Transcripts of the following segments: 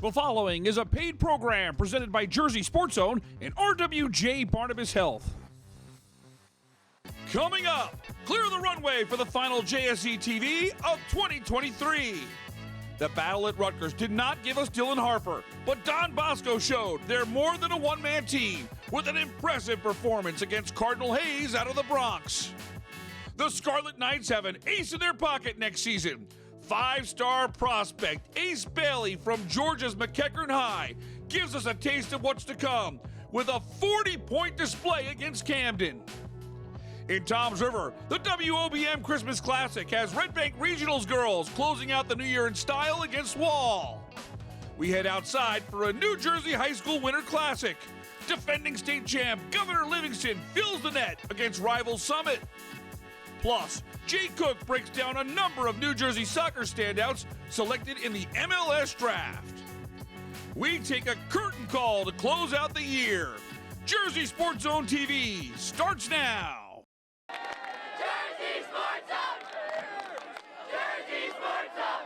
The following is a paid program presented by Jersey Sports Zone and RWJ Barnabas Health. Coming up, clear the runway for the final JSE TV of 2023. The battle at Rutgers did not give us Dylan Harper, but Don Bosco showed they're more than a one-man team with an impressive performance against Cardinal Hayes out of the Bronx. The Scarlet Knights have an ace in their pocket next season. Five-star prospect Ace Bailey from Georgia's McEachern High gives us a taste of what's to come with a 40-point display against Camden. In Toms River, the WOBM Christmas Classic has Red Bank Regionals girls closing out the new year in style against Wall. We head outside for a New Jersey High School Winter Classic. Defending state champ Governor Livingston fills the net against rival Summit. Plus, Jay Cook breaks down a number of New Jersey soccer standouts selected in the MLS draft. We take a curtain call to close out the year. Jersey Sports Zone TV starts now. Jersey Sports Zone! Jersey Sports Zone!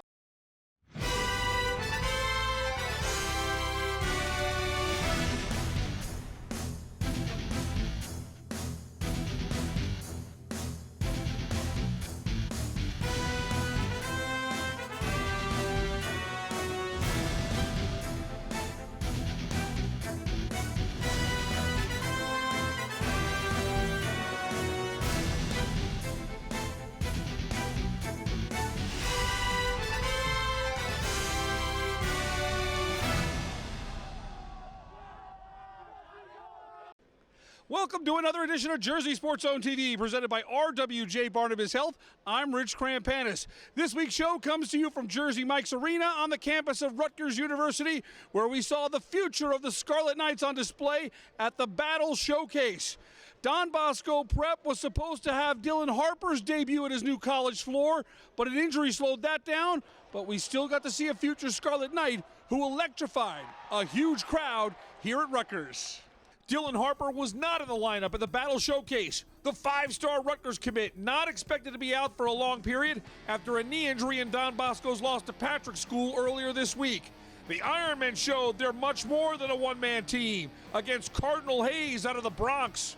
Welcome to another edition of Jersey Sports Zone TV, presented by RWJ Barnabas Health. I'm Rich Krampanis. This week's show comes to you from Jersey Mike's Arena on the campus of Rutgers University, where we saw the future of the Scarlet Knights on display at the Battle Showcase. Don Bosco Prep was supposed to have Dylan Harper's debut at his new college floor, but an injury slowed that down. But we still got to see a future Scarlet Knight who electrified a huge crowd here at Rutgers. Dylan Harper was not in the lineup at the Battle Showcase. The five-star Rutgers commit not expected to be out for a long period after a knee injury in Don Bosco's loss to Patrick School earlier this week. The Ironmen showed they're much more than a one-man team against Cardinal Hayes out of the Bronx.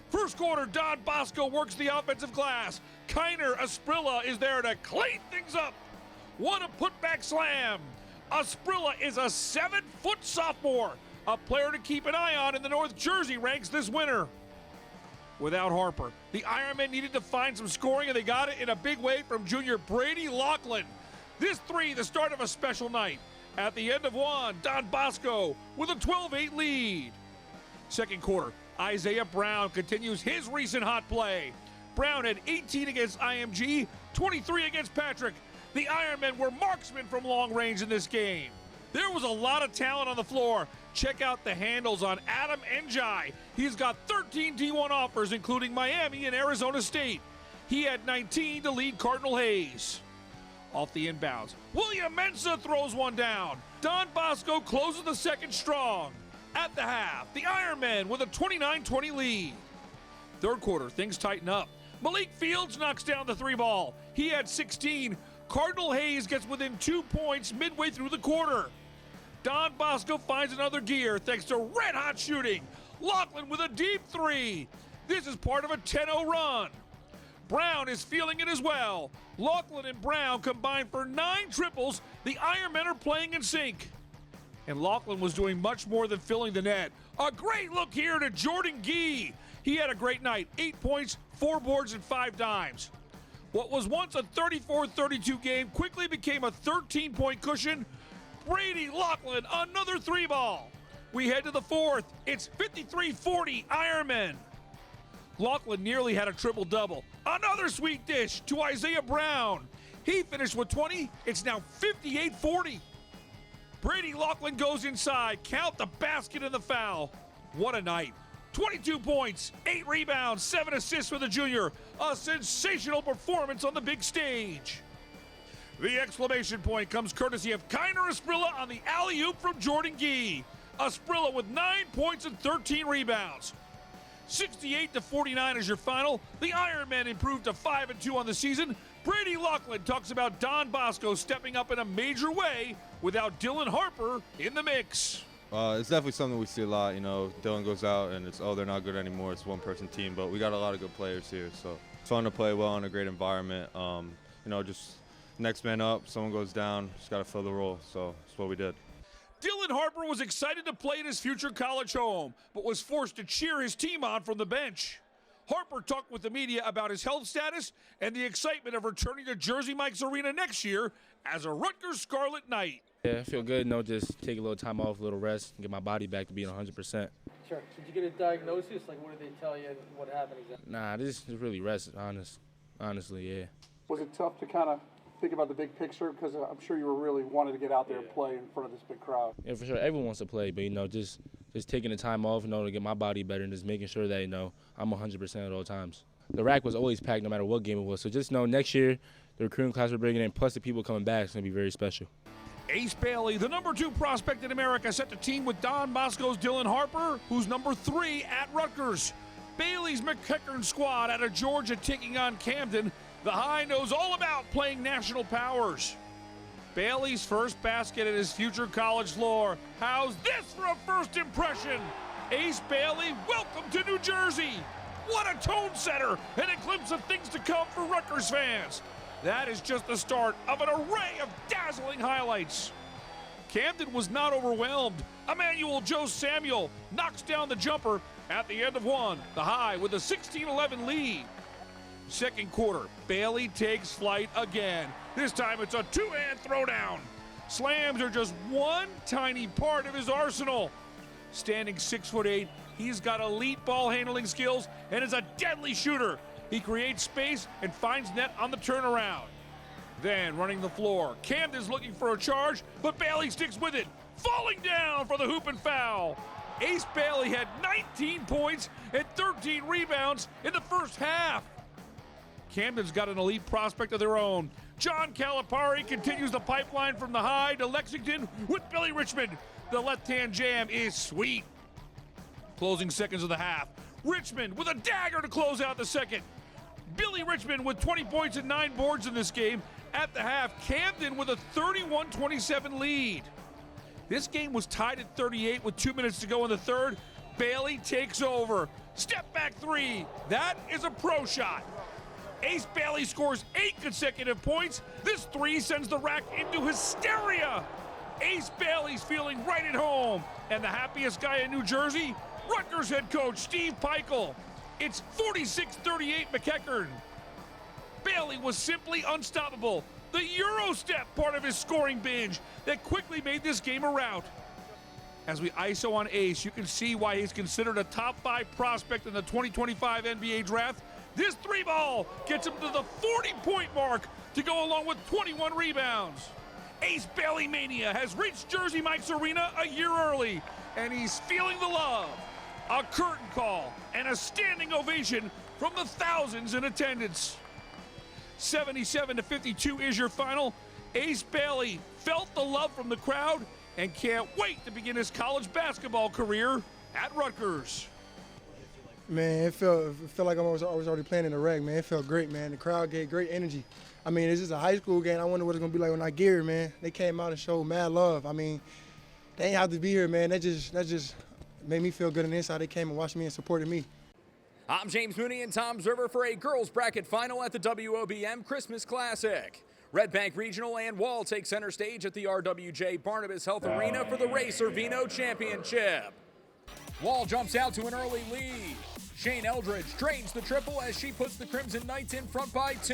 First quarter, Don Bosco works the offensive glass. Kiner Asprilla is there to clean things up. What a putback slam. Asprilla is a 7-foot sophomore, a player to keep an eye on in the North Jersey ranks this winter. Without Harper, the Ironmen needed to find some scoring, and they got it in a big way from junior Brady Laughlin. This three, the start of a special night. At the end of one, Don Bosco with a 12-8 lead. Second quarter, Isaiah Brown continues his recent hot play. Brown had 18 against IMG, 23 against Patrick. The Ironmen were marksmen from long range in this game. There was a lot of talent on the floor. Check out the handles on Adam Njai. He's got 13 D1 offers, including Miami and Arizona State. He had 19 to lead Cardinal Hayes. Off the inbounds, William Mensah throws one down. Don Bosco closes the second strong. At the half, the Ironmen with a 29-20 lead. Third quarter, things tighten up. Malik Fields knocks down the three ball. He had 16. Cardinal Hayes gets within 2 points midway through the quarter. Don Bosco finds another gear thanks to red-hot shooting. Laughlin with a deep three. This is part of a 10-0 run. Brown is feeling it as well. Laughlin and Brown combined for 9 triples. The Ironmen are playing in sync. And Laughlin was doing much more than filling the net. A great look here to Jordan Gee. He had a great night. 8 points, 4 boards, and 5 dimes. What was once a 34-32 game quickly became a 13-point cushion. Brady Laughlin, another three ball. We head to the fourth. It's 53-40 Ironmen. Laughlin nearly had a triple-double. Another sweet dish to Isaiah Brown. He finished with 20. It's now 58-40. Brady Laughlin goes inside. Count the basket and the foul. What a night. 22 points, 8 rebounds, 7 assists for the junior. A sensational performance on the big stage. The exclamation point comes courtesy of Kiner Asprilla on the alley-oop from Jordan Gee. Asprilla with 9 points and 13 rebounds. 68-49 is your final. The Ironmen improved to 5-2 on the season. Brady Laughlin talks about Don Bosco stepping up in a major way without Dylan Harper in the mix. It's definitely something we see a lot. You know, Dylan goes out and it's, oh, they're not good anymore. It's a one-person team, but we got a lot of good players here. So it's fun to play well in a great environment. You know, just next man up, someone goes down, just got to fill the role. So that's what we did. Dylan Harper was excited to play in his future college home, but was forced to cheer his team on from the bench. Harper talked with the media about his health status and the excitement of returning to Jersey Mike's Arena next year as a Rutgers Scarlet Knight. Yeah, I feel good. You know, just take a little time off, a little rest, and get my body back to being 100%. Sure. Did you get a diagnosis? Like, what did they tell you? What happened exactly? Nah, this is really rest, honestly, yeah. Was it tough to kind of think about the big picture? Because I'm sure you were really wanting to get out there and play in front of this big crowd. Yeah, for sure. Everyone wants to play, but, you know, just taking the time off, you know, to get my body better and just making sure that, you know, I'm 100% at all times. The rack was always packed no matter what game it was. So just know next year, the recruiting class we're bringing in, plus the people coming back, it's going to be very special. Ace Bailey, the number 2 prospect in America, set to team with Don Bosco's Dylan Harper, who's number 3 at Rutgers. Bailey's McEachern squad out of Georgia taking on Camden. The High knows all about playing national powers. Bailey's first basket at his future college floor. How's this for a first impression? Ace Bailey, welcome to New Jersey. What a tone setter and a glimpse of things to come for Rutgers fans. That is just the start of an array of dazzling highlights. Camden was not overwhelmed. Emmanuel Joe Samuel knocks down the jumper at the end of one. The High with a 16-11 lead. Second quarter, Bailey takes flight again. This time it's a two-hand throwdown. Slams are just one tiny part of his arsenal. Standing 6'8", he's got elite ball handling skills and is a deadly shooter. He creates space and finds net on the turnaround. Then running the floor, Camden's looking for a charge, but Bailey sticks with it, falling down for the hoop and foul. Ace Bailey had 19 points and 13 rebounds in the first half. Camden's got an elite prospect of their own. John Calipari continues the pipeline from the High to Lexington with Billy Richmond. The left-hand jam is sweet. Closing seconds of the half. Richmond with a dagger to close out the second. Billy Richmond with 20 points and 9 boards in this game. At the half, Camden with a 31-27 lead. This game was tied at 38 with 2 minutes to go in the third. Bailey takes over. Step back three. That is a pro shot. Ace Bailey scores 8 consecutive points. This three sends the rack into hysteria. Ace Bailey's feeling right at home. And the happiest guy in New Jersey, Rutgers head coach Steve Peichel. It's 46-38 McEachern. Bailey was simply unstoppable. The Euro step part of his scoring binge that quickly made this game a rout. As we ISO on Ace, you can see why he's considered a top 5 prospect in the 2025 NBA draft. This 3-ball gets him to the 40-point mark to go along with 21 rebounds. Ace Bailey Mania has reached Jersey Mike's Arena a year early, and he's feeling the love. A curtain call and a standing ovation from the thousands in attendance. 77-52 is your final. Ace Bailey felt the love from the crowd and can't wait to begin his college basketball career at Rutgers. Man, it felt like I was already playing in the rec, man. It felt great, man. The crowd gave great energy. I mean, it's just a high school game. I wonder what it's going to be like when I get here, man. They came out and showed mad love. I mean, they ain't have to be here, man. That just made me feel good on the inside. They came and watched me and supported me. I'm James Mooney in Toms River for a girls bracket final at the WOBM Christmas Classic. Red Bank Regional and Wall take center stage at the RWJ Barnabas Health Arena for the Ray Servino Championship. Wall jumps out to an early lead. Shane Eldridge drains the triple as she puts the Crimson Knights in front by 2.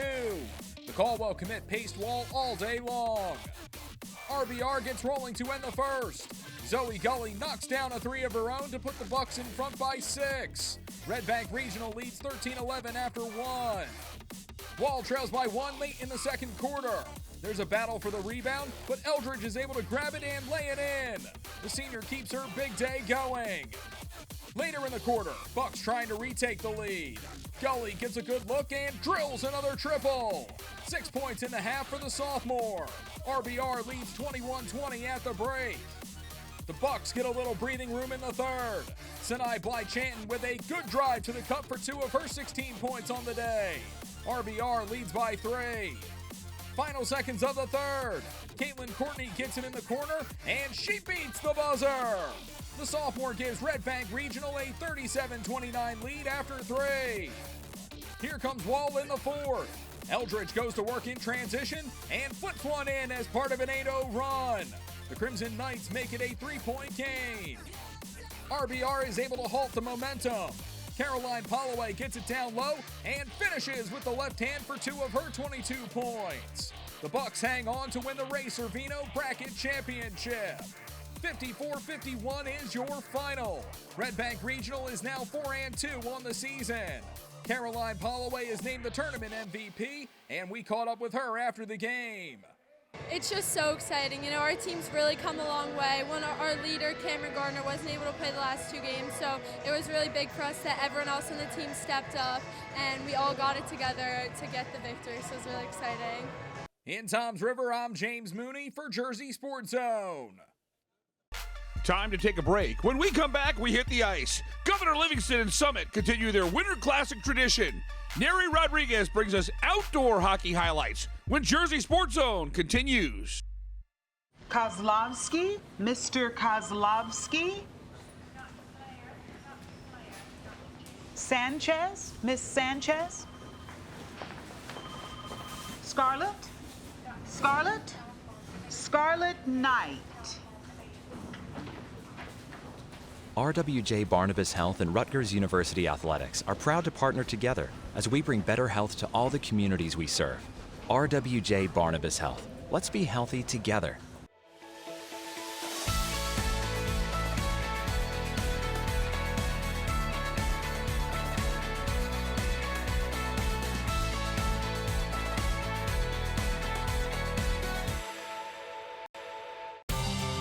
The Caldwell commit paced Wall all day long. RBR gets rolling to end the first. Zoe Gully knocks down a 3 of her own to put the Bucks in front by 6. Red Bank Regional leads 13-11 after 1. Wall trails by 1 late in the second quarter. There's a battle for the rebound, but Eldridge is able to grab it and lay it in. The senior keeps her big day going. Later in the quarter, Bucks trying to retake the lead. Gully gets a good look and drills another triple. 6 points in the half for the sophomore. RBR leads 21-20 at the break. The Bucks get a little breathing room in the third. Sinai Bly-Chanton with a good drive to the cup for 2 of her 16 points on the day. RBR leads by 3. Final seconds of the third. Caitlin Courtney gets it in the corner, and she beats the buzzer. The sophomore gives Red Bank Regional a 37-29 lead after 3. Here comes Wall in the fourth. Eldridge goes to work in transition and flips one in as part of an 8-0 run. The Crimson Knights make it a 3-point game. RBR is able to halt the momentum. Caroline Holloway gets it down low and finishes with the left hand for 2 of her 22 points. The Bucks hang on to win the Racer Vino Bracket Championship. 54-51 is your final. Red Bank Regional is now 4-2 on the season. Caroline Holloway is named the tournament MVP, and we caught up with her after the game. It's just so exciting. You know, our team's really come a long way. When our leader, Cameron Gardner, wasn't able to play the last 2 games, so it was really big for us that everyone else on the team stepped up, and we all got it together to get the victory, so it was really exciting. In Toms River, I'm James Mooney for Jersey Sports Zone. Time to take a break. When we come back, we hit the ice. Governor Livingston and Summit continue their Winter Classic tradition. Neri Rodriguez brings us outdoor hockey highlights when Jersey Sports Zone continues. Kozlovsky, Mr. Kozlovsky. Sanchez, Miss Sanchez. Scarlett, Scarlett, Scarlett Knight. RWJ Barnabas Health and Rutgers University Athletics are proud to partner together as we bring better health to all the communities we serve. RWJ Barnabas Health. Let's be healthy together.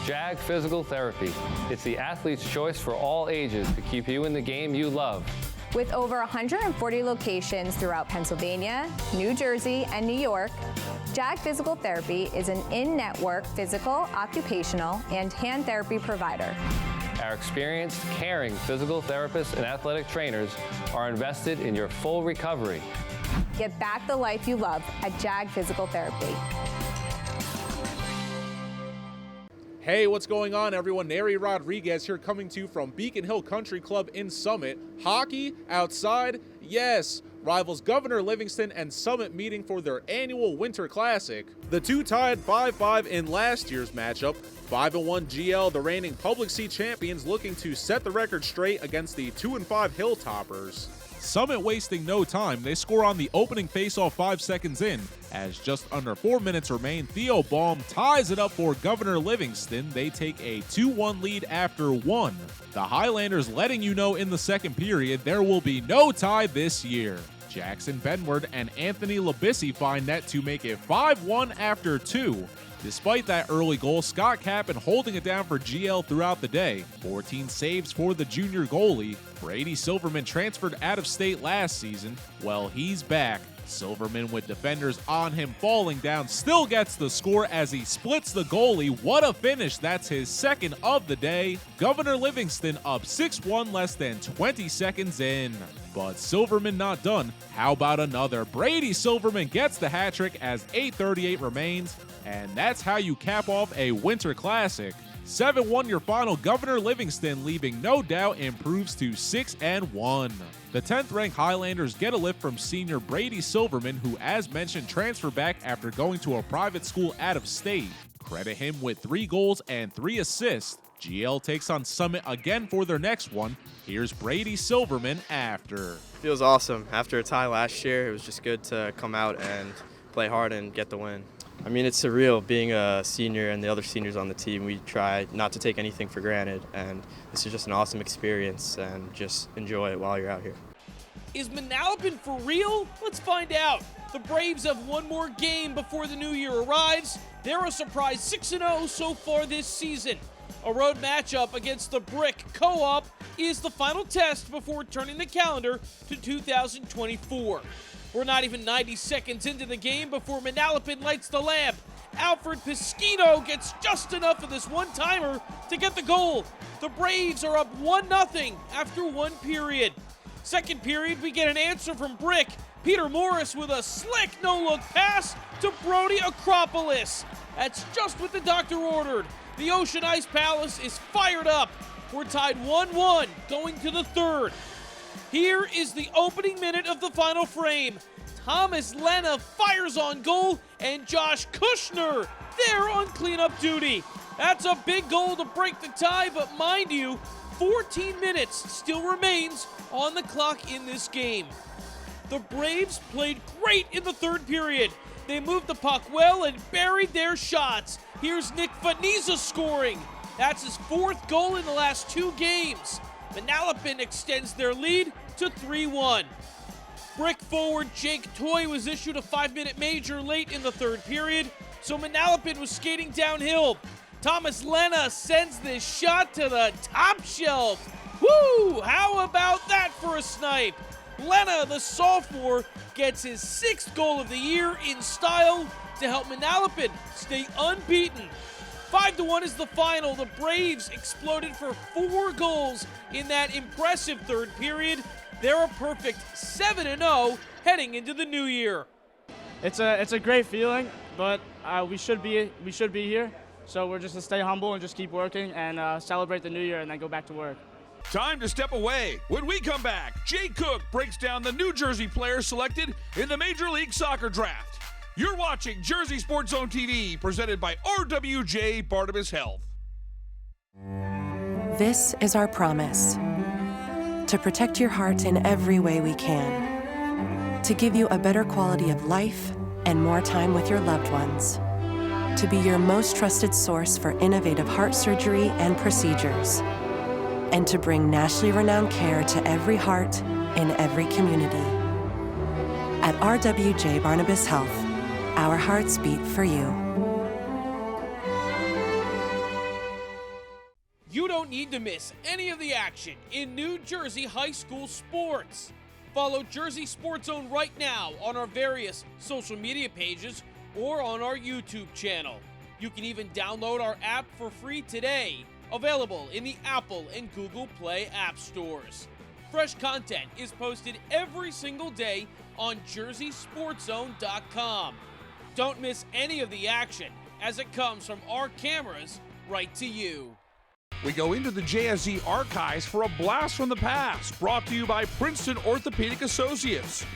JAG Physical Therapy. It's the athlete's choice for all ages to keep you in the game you love. With over 140 locations throughout Pennsylvania, New Jersey, and New York, JAG Physical Therapy is an in-network physical, occupational, and hand therapy provider. Our experienced, caring physical therapists and athletic trainers are invested in your full recovery. Get back the life you love at JAG Physical Therapy. Hey, what's going on, everyone? Neri Rodriguez here, coming to you from Beacon Hill Country Club in Summit. Hockey outside? Yes. Rivals Governor Livingston and Summit meeting for their annual Winter Classic. The two tied 5-5 in last year's matchup. 5-1 GL, the reigning Public Sea champions, looking to set the record straight against the 2-5 Hilltoppers. Summit wasting no time. They score on the opening faceoff 5 seconds in. As just under 4 minutes remain, Theo Baum ties it up for Governor Livingston. They take a 2-1 lead after 1. The Highlanders letting you know in the second period there will be no tie this year. Jackson Benward and Anthony Labissi find net to make it 5-1 after 2. Despite that early goal, Scott Kappen holding it down for GL throughout the day. 14 saves for the junior goalie. Brady Silverman transferred out of state last season. Well, he's back. Silverman, with defenders on him falling down, still gets the score as he splits the goalie. What a finish. That's his second of the day. Governor Livingston up 6-1 less than 20 seconds in. But Silverman not done. How about another? Brady Silverman gets the hat trick as 8:38 remains. And that's how you cap off a Winter Classic. 7-1 your final. Governor Livingston, leaving no doubt, improves to 6-1. The 10th-ranked Highlanders get a lift from senior Brady Silverman, who, as mentioned, transferred back after going to a private school out of state. Credit him with 3 goals and 3 assists. GL takes on Summit again for their next one. Here's Brady Silverman after. Feels awesome. After a tie last year, it was just good to come out and play hard and get the win. I mean, it's surreal being a senior and the other seniors on the team. We try not to take anything for granted, and this is just an awesome experience, and just enjoy it while you're out here. Is Manalapan for real? Let's find out. The Braves have one more game before the new year arrives. They're a surprise 6-0 so far this season. A road matchup against the Brick Co-op is the final test before turning the calendar to 2024. We're not even 90 seconds into the game before Manalapan lights the lamp. Alfred Pesquino gets just enough of this one-timer to get the goal. The Braves are up 1-0 after 1 period. Second period, we get an answer from Brick. Peter Morris with a slick no-look pass to Brody Acropolis. That's just what the doctor ordered. The Ocean Ice Palace is fired up. We're tied 1-1 going to the third. Here is the opening minute of the final frame. Thomas Lena fires on goal, and Josh Kushner there on cleanup duty. That's a big goal to break the tie, but mind you, 14 minutes still remains on the clock in this game. The Braves played great in the third period. They moved the puck well and buried their shots. Here's Nick Faniza scoring. That's his fourth goal in the last 2 games. Manalapan extends their lead to 3-1. Brick forward Jake Toy was issued a 5-minute major late in the third period, so Manalapan was skating downhill. Thomas Lena sends this shot to the top shelf. Woo! How about that for a snipe? Lena, the sophomore, gets his 6th goal of the year in style to help Manalapan stay unbeaten. 5-1 is the final. The Braves exploded for 4 goals in that impressive third period. They're a perfect 7-0 heading into the new year. It's a great feeling, but we should be here. So we're just going to stay humble and just keep working and celebrate the new year and then go back to work. Time to step away. When we come back, Jay Cook breaks down the New Jersey players selected in the Major League Soccer Draft. You're watching Jersey Sports Zone TV, presented by RWJ Barnabas Health. This is our promise: to protect your heart in every way we can, to give you a better quality of life and more time with your loved ones, to be your most trusted source for innovative heart surgery and procedures, and to bring nationally renowned care to every heart in every community. At RWJ Barnabas Health, our hearts beat for you. You don't need to miss any of the action in New Jersey high school sports. Follow Jersey Sports Zone right now on our various social media pages or on our YouTube channel. You can even download our app for free today, available in the Apple and Google Play app stores. Fresh content is posted every single day on JerseySportsZone.com. Don't miss any of the action as it comes from our cameras right to you. We go into the JSZ archives for a blast from the past, brought to you by Princeton Orthopedic Associates.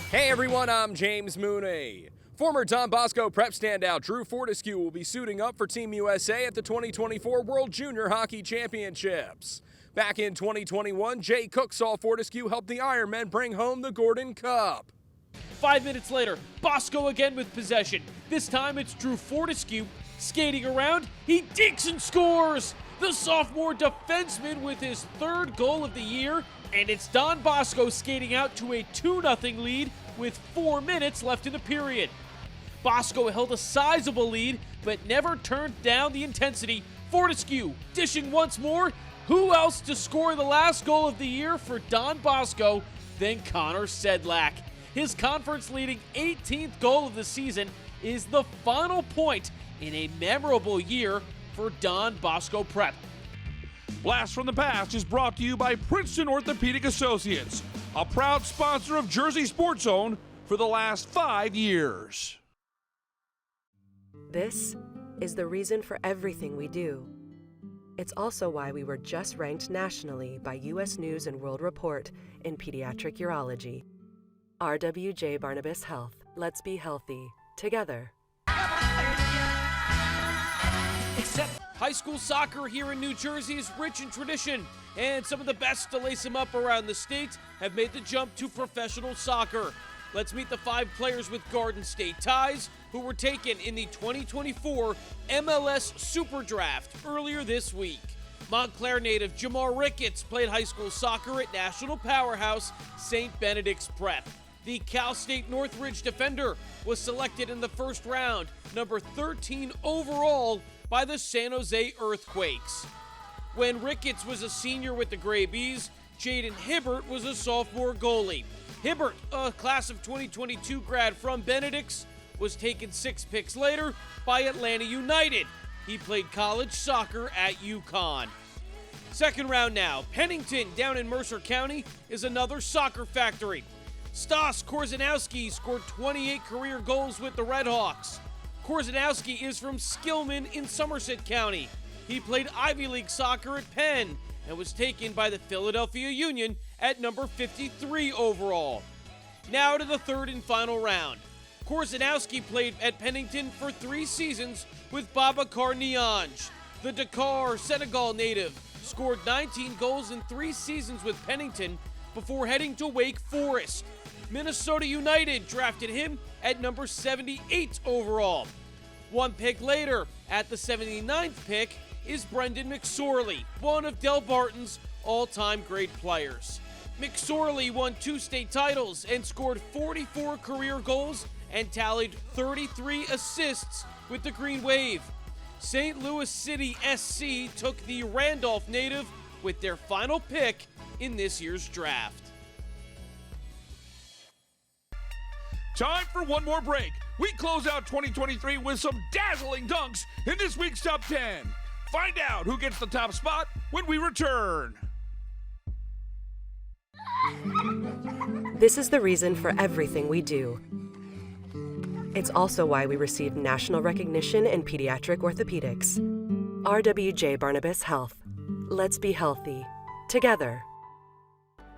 Hey everyone, I'm James Mooney. Former Don Bosco prep standout Drew Fortescue will be suiting up for Team USA at the 2024 World Junior Hockey Championships. Back in 2021, Jay Cook saw Fortescue help the Ironmen bring home the Gordon Cup. 5 minutes later, Bosco again with possession. This time it's Drew Fortescue skating around. He dinks and scores! The sophomore defenseman with his 3rd goal of the year, and it's Don Bosco skating out to a 2-0 lead with 4 minutes left in the period. Bosco held a sizable lead, but never turned down the intensity. Fortescue dishing once more. Who else to score the last goal of the year for Don Bosco than Connor Sedlak? His conference-leading 18th goal of the season is the final point in a memorable year for Don Bosco Prep. Blast from the Past is brought to you by Princeton Orthopedic Associates, a proud sponsor of Jersey Sports Zone for the last 5 years. This is the reason for everything we do. It's also why we were just ranked nationally by U.S. News & World Report in pediatric urology. RWJ Barnabas Health. Let's be healthy together. High school soccer here in New Jersey is rich in tradition, and some of the best to lace them up around the state have made the jump to professional soccer. Let's meet the 5 players with Garden State ties who were taken in the 2024 MLS Super Draft earlier this week. Montclair native Jamar Ricketts played high school soccer at national powerhouse St. Benedict's Prep. The Cal State Northridge defender was selected in the first round, number 13 overall, by the San Jose Earthquakes. When Ricketts was a senior with the Gray Bees, Jaden Hibbert was a sophomore goalie. Hibbert, a class of 2022 grad from Benedict's, was taken 6 picks later by Atlanta United. He played college soccer at UConn. Second round now, Pennington down in Mercer County is another soccer factory. Stas Korzanowski scored 28 career goals with the Redhawks. Korzanowski is from Skillman in Somerset County. He played Ivy League soccer at Penn and was taken by the Philadelphia Union at number 53 overall. Now to the third and final round. Korzanowski played at Pennington for 3 seasons with Babacar Niange. The Dakar, Senegal native scored 19 goals in 3 seasons with Pennington before heading to Wake Forest. Minnesota United drafted him at number 78 overall. 1 pick later, at the 79th pick, is Brendan McSorley, one of Del Barton's all-time great players. McSorley won 2 state titles and scored 44 career goals and tallied 33 assists with the Green Wave. St. Louis City SC took the Randolph native with their final pick in this year's draft. Time for one more break. We close out 2023 with some dazzling dunks in this week's Top 10. Find out who gets the top spot when we return. This is the reason for everything we do. It's also why we received national recognition in pediatric orthopedics. RWJ Barnabas Health. Let's be healthy. Together.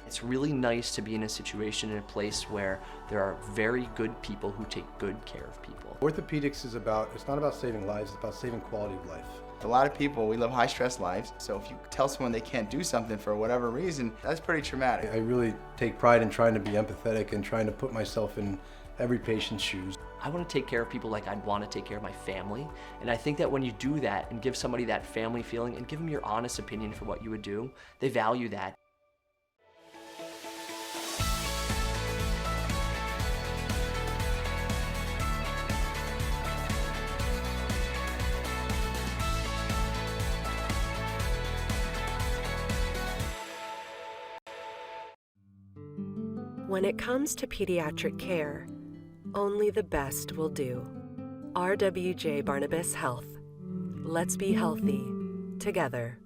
It's really nice to be in a situation, in a place where there are very good people who take good care of people. Orthopedics is it's not about saving lives, it's about saving quality of life. A lot of people, we live high stress lives, so if you tell someone they can't do something for whatever reason, that's pretty traumatic. I really take pride in trying to be empathetic and trying to put myself in every patient's shoes. I want to take care of people like I'd want to take care of my family, and I think that when you do that and give somebody that family feeling and give them your honest opinion for what you would do, they value that. When it comes to pediatric care, only the best will do. RWJ Barnabas Health. Let's be healthy. Together.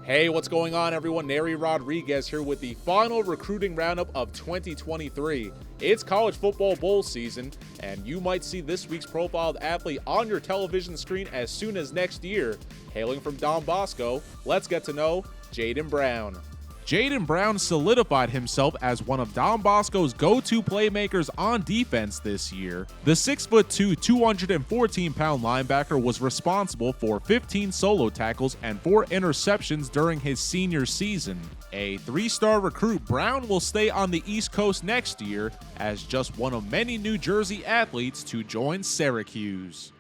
Hey, what's going on, everyone? Neri Rodriguez here with the final recruiting roundup of 2023. It's college football bowl season, and you might see this week's profiled athlete on your television screen as soon as next year. Hailing from Don Bosco, let's get to know Jaden Brown. Jaden Brown solidified himself as one of Don Bosco's go-to playmakers on defense this year. The 6'2", 214-pound linebacker was responsible for 15 solo tackles and 4 interceptions during his senior season. A 3-star recruit, Brown will stay on the East Coast next year as just one of many New Jersey athletes to join Syracuse.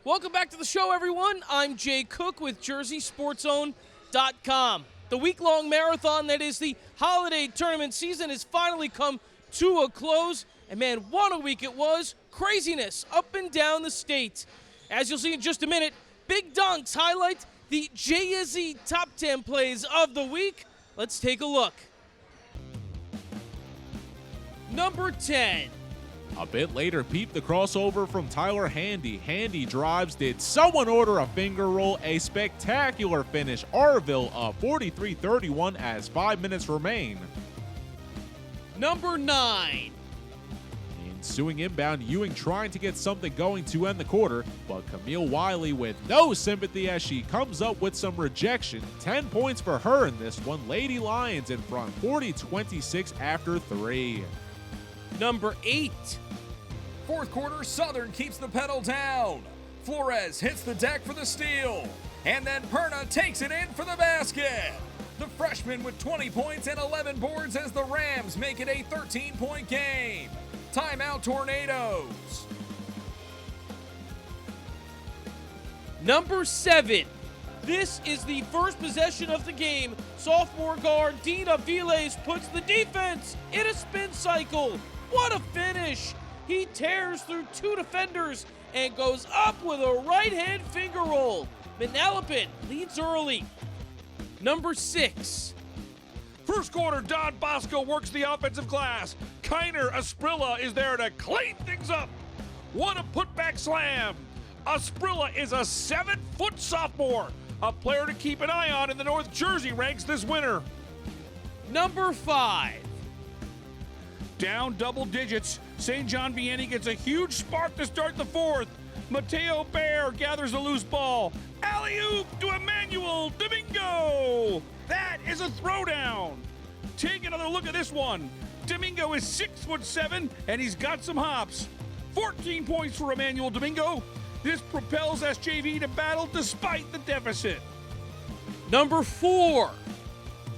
Welcome back to the show, everyone. I'm Jay Cook with JerseySportsZone.com. The week-long marathon that is the holiday tournament season has finally come to a close. And man, what a week it was. Craziness up and down the state. As you'll see in just a minute, Big Dunks highlight the JSZ Top 10 plays of the week. Let's take a look. Number 10. A bit later, peep the crossover from Tyler Handy. Handy drives. Did someone order a finger roll? A spectacular finish. Arville up 43-31 as 5 minutes remain. Number 9. Ensuing inbound, Ewing trying to get something going to end the quarter, but Camille Wiley with no sympathy as she comes up with some rejection. 10 points for her in this one. Lady Lions in front, 40-26 after 3. Number 8. Fourth quarter, Southern keeps the pedal down. Flores hits the deck for the steal. And then Perna takes it in for the basket. The freshman with 20 points and 11 boards as the Rams make it a 13-point game. Timeout, Tornadoes. Number 7. This is the first possession of the game. Sophomore guard Dean Aviles puts the defense in a spin cycle. What a finish! He tears through 2 defenders and goes up with a right-hand finger roll. Manalapan leads early. Number 6. First quarter, Don Bosco works the offensive glass. Kiner Asprilla is there to clean things up. What a putback slam. Asprilla is a 7-foot sophomore, a player to keep an eye on in the North Jersey ranks this winter. Number 5. Down double digits, St. John Vianney gets a huge spark to start the fourth. Mateo Bear gathers the loose ball. Alley-oop to Emmanuel Domingo. That is a throwdown. Take another look at this one. Domingo is 6'7", and he's got some hops. 14 points for Emmanuel Domingo. This propels SJV to battle despite the deficit. Number 4.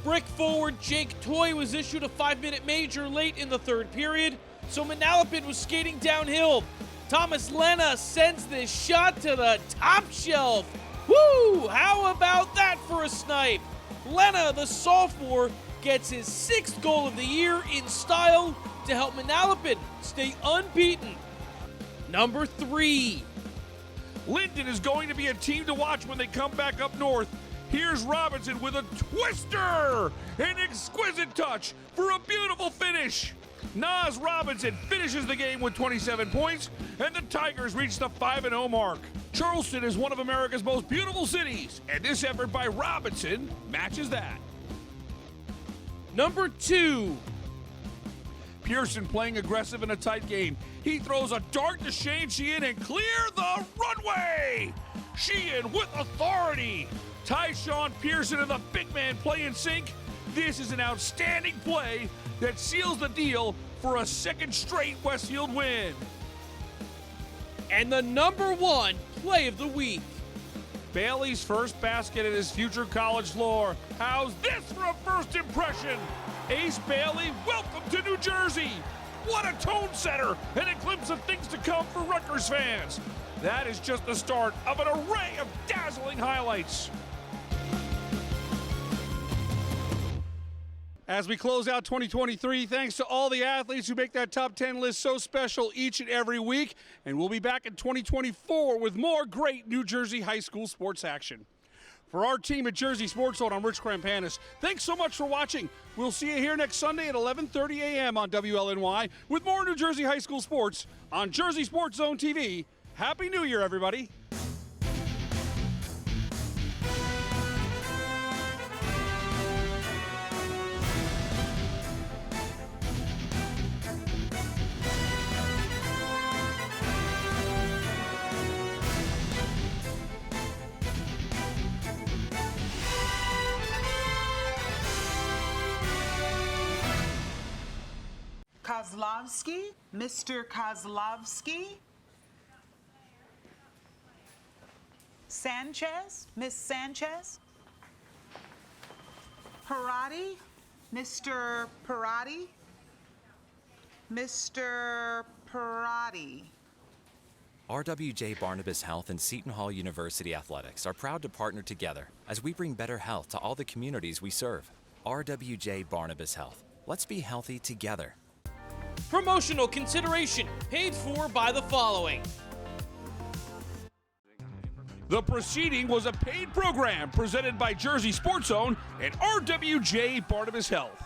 Brick forward Jake Toy was issued a 5-minute major late in the third period, so Manalapan was skating downhill. Thomas Lena sends this shot to the top shelf. Woo! How about that for a snipe? Lena, the sophomore, gets his 6th goal of the year in style to help Manalapan stay unbeaten. Number 3. Linden is going to be a team to watch when they come back up north. Here's Robinson with a twister! An exquisite touch for a beautiful finish. Nas Robinson finishes the game with 27 points, and the Tigers reach the 5-0 mark. Charleston is one of America's most beautiful cities, and this effort by Robinson matches that. Number 2. Pearson playing aggressive in a tight game. He throws a dart to Shane Sheehan and clear the runway! Sheehan with authority. Tyshawn Pearson and the big man play in sync. This is an outstanding play that seals the deal for a second straight Westfield win. And the number 1 play of the week. Bailey's first basket at his future college floor. How's this for a first impression? Ace Bailey, welcome to New Jersey. What a tone setter and a glimpse of things to come for Rutgers fans. That is just the start of an array of dazzling highlights. As we close out 2023, thanks to all the athletes who make that top 10 list so special each and every week. And we'll be back in 2024 with more great New Jersey high school sports action. For our team at Jersey Sports Zone, I'm Rich Krampanis. Thanks so much for watching. We'll see you here next Sunday at 11:30 a.m. on WLNY with more New Jersey high school sports on Jersey Sports Zone TV. Happy New Year, everybody. Kozlovsky, Mr. Kozlovsky. Sanchez, Miss Sanchez. Parati, Mr. Parati. Mr. Parati. RWJ Barnabas Health and Seton Hall University Athletics are proud to partner together as we bring better health to all the communities we serve. RWJ Barnabas Health. Let's be healthy together. Promotional consideration paid for by the following. The proceeding was a paid program presented by Jersey Sports Zone and RWJ Barnabas Health.